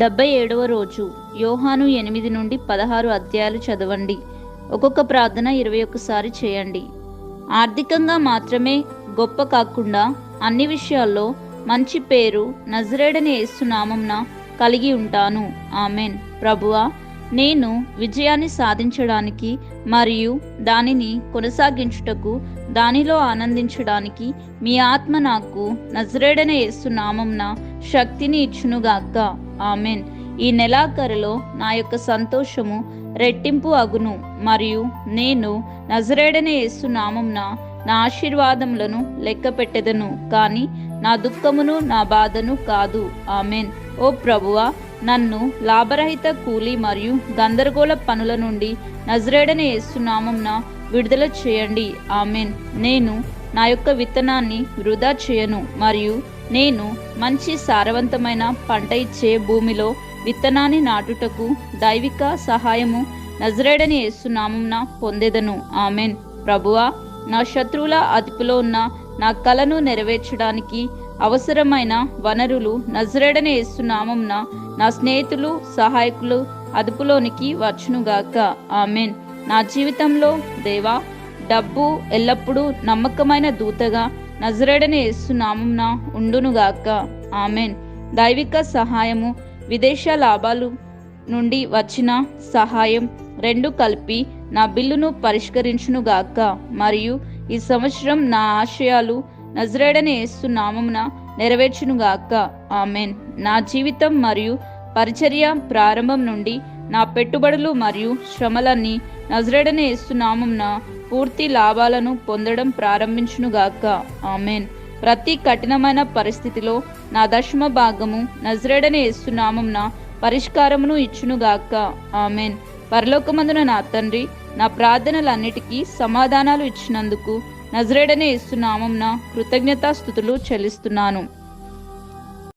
77వ రోజు యోహాను 8-16 అధ్యాయాలు చదవండి. ఒక్కొక్క ప్రార్థన 21 సారి చేయండి. ఆర్థికంగా మాత్రమే గొప్ప కాకుండా అన్ని విషయాల్లో మంచి పేరు నజరేయుడైన యేసు నామమున కలిగి ఉంటాను. ఆమెన్. ప్రభువా, నేను విజయాన్ని సాధించడానికి మరియు దానిని కొనసాగించుటకు, దానిలో ఆనందించడానికి మీ ఆత్మ నాకు నజరేయుడైన యేసు నామమున శక్తిని ఇచ్చునుగాక. ఆమెన్. ఈ నెలాఖరులో నా యొక్క సంతోషము రెట్టింపు అగును మరియు నేను నజరేయుడైన యేసు నామమున నా ఆశీర్వాదములను లెక్క పెట్టెదను, కానీ నా దుఃఖమును నా బాధను కాదు. ఆమెన్. ఓ ప్రభువా, నన్ను లాభరహిత కూలి మరియు గందరగోళ పనుల నుండి నజరేయుడైన యేసు నామమున విడుదల చేయండి. ఆమెన్. నేను నా యొక్క విత్తనాన్ని వృధా చేయను మరియు నేను మంచి సారవంతమైన పంట ఇచ్చే భూమిలో విత్తనాన్ని నాటుటకు దైవిక సహాయము నజరేయుడైన యేసు నామమున పొందెదను. ఆమెన్. ప్రభువా, నా శత్రువుల అదుపులో ఉన్న నా కలను నెరవేర్చడానికి అవసరమైన వనరులు నజరేయుడైన యేసు నామమున నా స్నేహితులు, సహాయకులు అదుపులోనికి వచ్చునుగాక. ఆమెన్. నా జీవితంలో దేవా, డబ్బు ఎల్లప్పుడూ నమ్మకమైన దూతగా నజరేయుడైన యేసు నామమున ఉండునుగాక. ఆమెన్. దైవిక సహాయము, విదేశ లాభాలు నుండి వచ్చిన సహాయం రెండు కలిపి నా బిల్లును పరిష్కరించునుగాక మరియు ఈ సంవత్సరం నా ఆశయాలు నజరేయుడైన యేసు నామమున నెరవేర్చునుగాక. ఆమెన్. నా జీవితం మరియు పరిచర్య ప్రారంభం నుండి నా పెట్టుబడులు మరియు శ్రమలన్నీ నజరేయుడైన యేసు నామమున పూర్తి లాభాలను పొందడం ప్రారంభించునుగాక. ఆమెన్. ప్రతి కఠినమైన పరిస్థితిలో నా దశమ భాగము నజరేయుడైన యేసు నామమున పరిష్కారమును ఇచ్చునుగాక. ఆమెన్. పరలోకమందున నా తండ్రి, నా ప్రార్థనలన్నిటికీ సమాధానాలు ఇచ్చినందుకు నజరేయుడైన యేసు నామమున కృతజ్ఞతాస్తుతులు చెల్లిస్తున్నాను.